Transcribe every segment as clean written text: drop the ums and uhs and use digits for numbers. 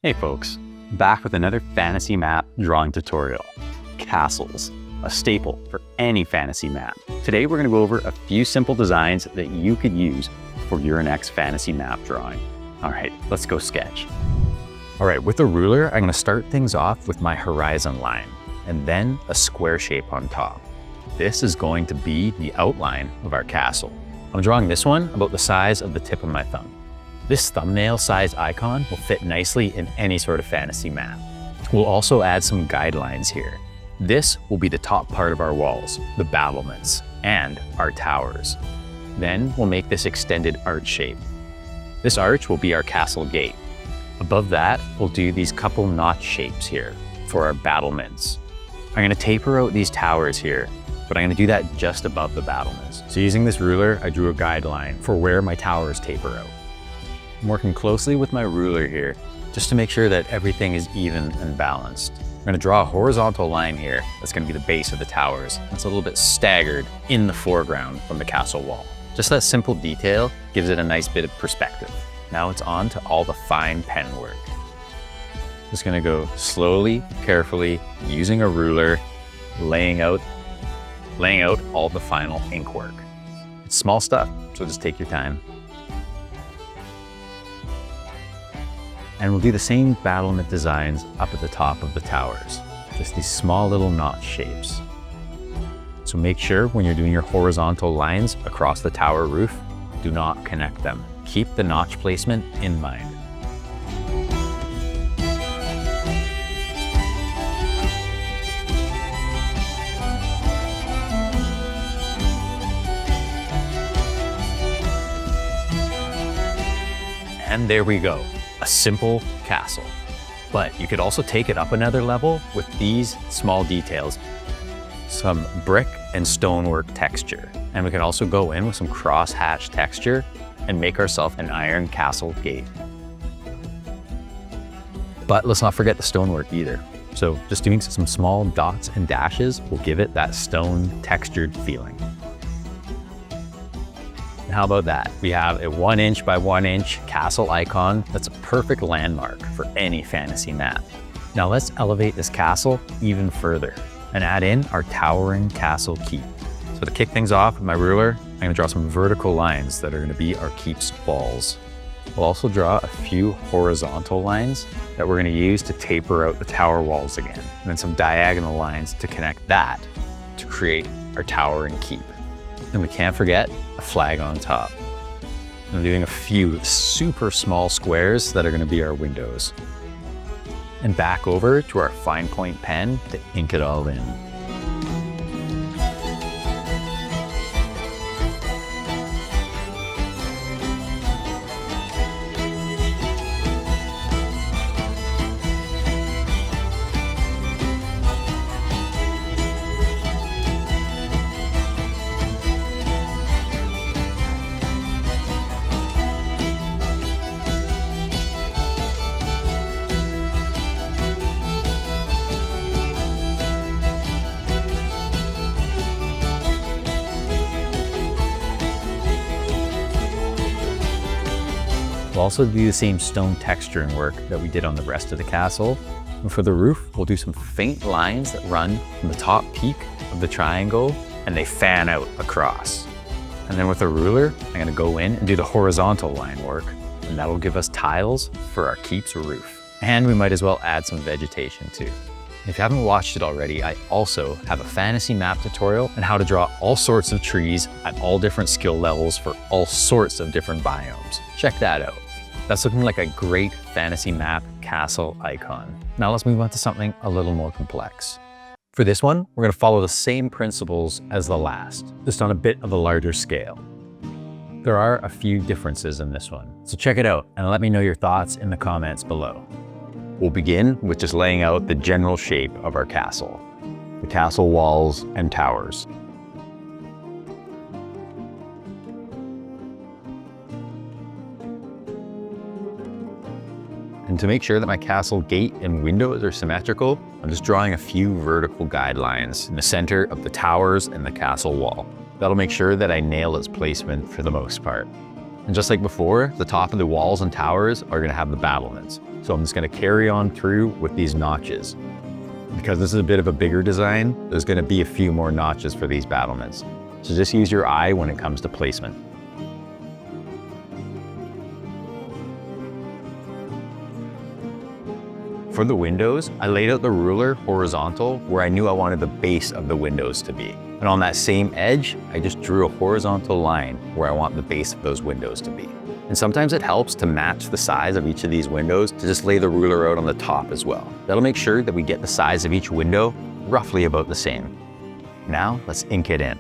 Hey folks, back with another fantasy map drawing tutorial. Castles, a staple for any fantasy map. Today we're going to go over a few simple designs that you could use for your next fantasy map drawing. All right, let's go sketch. All right, with a ruler, I'm going to start things off with my horizon line and then a square shape on top. This is going to be the outline of our castle. I'm drawing this one about the size of the tip of my thumb. This thumbnail size icon will fit nicely in any sort of fantasy map. We'll also add some guidelines here. This will be the top part of our walls, the battlements, and our towers. Then we'll make this extended arch shape. This arch will be our castle gate. Above that, we'll do these couple notch shapes here for our battlements. I'm going to taper out these towers here, but I'm going to do that just above the battlements. So using this ruler, I drew a guideline for where my towers taper out. I'm working closely with my ruler here just to make sure that everything is even and balanced. I'm going to draw a horizontal line here that's going to be the base of the towers. It's a little bit staggered in the foreground from the castle wall. Just that simple detail gives it a nice bit of perspective. Now it's on to all the fine pen work. Just going to go slowly, carefully, using a ruler, laying out all the final ink work. It's small stuff, so just take your time. And we'll do the same battlement designs up at the top of the towers. Just these small little notch shapes. So make sure when you're doing your horizontal lines across the tower roof, do not connect them. Keep the notch placement in mind. And there we go. A simple castle. But you could also take it up another level with these small details. Some brick and stonework texture. And we can also go in with some cross-hatch texture and make ourselves an iron castle gate. But let's not forget the stonework either. So just doing some small dots and dashes will give it that stone textured feeling. How about that? We have a 1 inch by 1 inch castle icon that's a perfect landmark for any fantasy map. Now let's elevate this castle even further and add in our towering castle keep. So to kick things off with my ruler, I'm going to draw some vertical lines that are going to be our keep's walls. We'll also draw a few horizontal lines that we're going to use to taper out the tower walls again, and then some diagonal lines to connect that to create our towering keep. And we can't forget a flag on top. I'm doing a few super small squares that are going to be our windows. And back over to our fine point pen to ink it all in. We'll also do the same stone texturing work that we did on the rest of the castle. And for the roof, we'll do some faint lines that run from the top peak of the triangle and they fan out across. And then with a ruler, I'm going to go in and do the horizontal line work, and that'll give us tiles for our keep's roof. And we might as well add some vegetation too. If you haven't watched it already, I also have a fantasy map tutorial on how to draw all sorts of trees at all different skill levels for all sorts of different biomes. Check that out. That's looking like a great fantasy map castle icon. Now let's move on to something a little more complex. For this one, we're going to follow the same principles as the last, just on a bit of a larger scale. There are a few differences in this one, so check it out and let me know your thoughts in the comments below. We'll begin with just laying out the general shape of our castle, the castle walls and towers. And to make sure that my castle gate and windows are symmetrical, I'm just drawing a few vertical guidelines in the center of the towers and the castle wall. That'll make sure that I nail its placement for the most part. And just like before, the top of the walls and towers are going to have the battlements. So I'm just gonna carry on through with these notches. Because this is a bit of a bigger design, there's gonna be a few more notches for these battlements. So just use your eye when it comes to placement. For the windows, I laid out the ruler horizontal where I knew I wanted the base of the windows to be. And on that same edge, I just drew a horizontal line where I want the base of those windows to be. And sometimes it helps to match the size of each of these windows to just lay the ruler out on the top as well. That'll make sure that we get the size of each window roughly about the same. Now let's ink it in.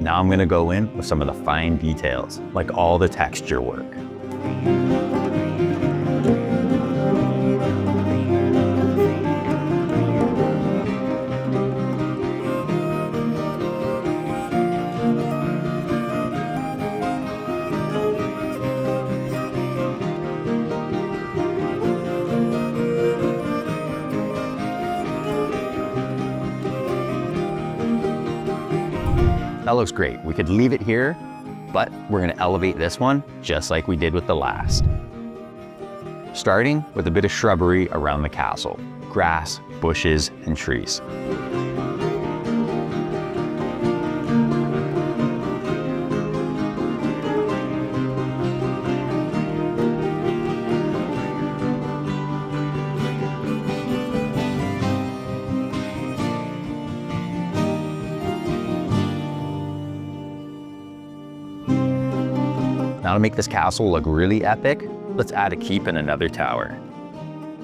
Now I'm gonna go in with some of the fine details, like all the texture work. That looks great. We could leave it here, but we're gonna elevate this one just like we did with the last. Starting with a bit of shrubbery around the castle, grass, bushes, and trees. Now to make this castle look really epic, let's add a keep and another tower.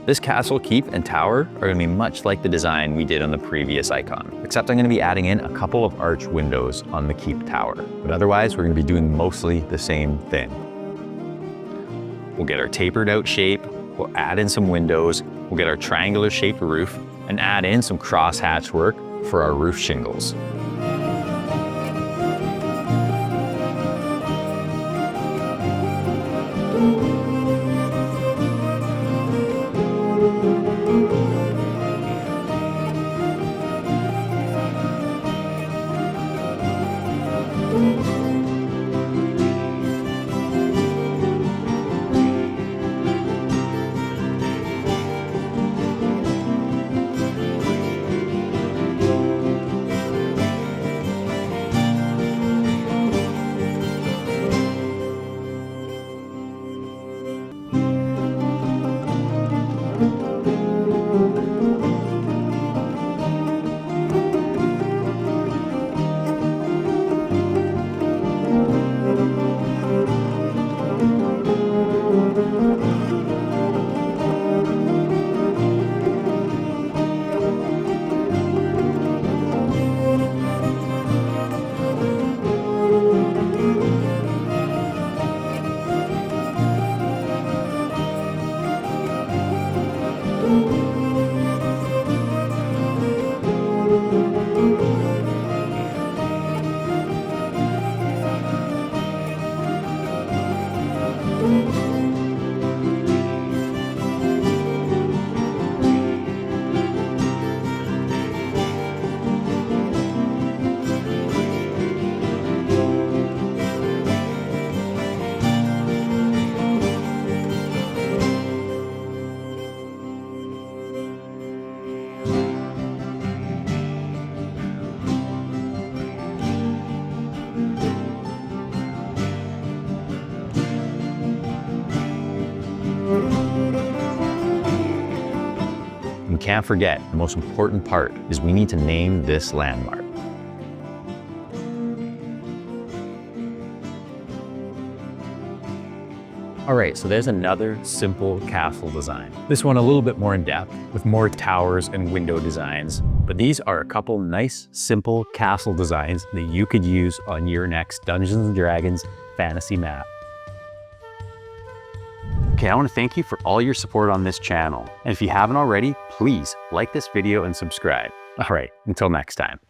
This castle, keep, and tower are gonna be much like the design we did on the previous icon, except I'm gonna be adding in a couple of arch windows on the keep tower. But otherwise, we're gonna be doing mostly the same thing. We'll get our tapered out shape, we'll add in some windows, we'll get our triangular shaped roof, and add in some crosshatch work for our roof shingles. can't forget, the most important part is we need to name this landmark. All right, so there's another simple castle design. This one a little bit more in depth with more towers and window designs, but these are a couple nice, simple castle designs that you could use on your next Dungeons & Dragons fantasy map. Okay, I want to thank you for all your support on this channel. And if you haven't already, please like this video and subscribe. All right, until next time.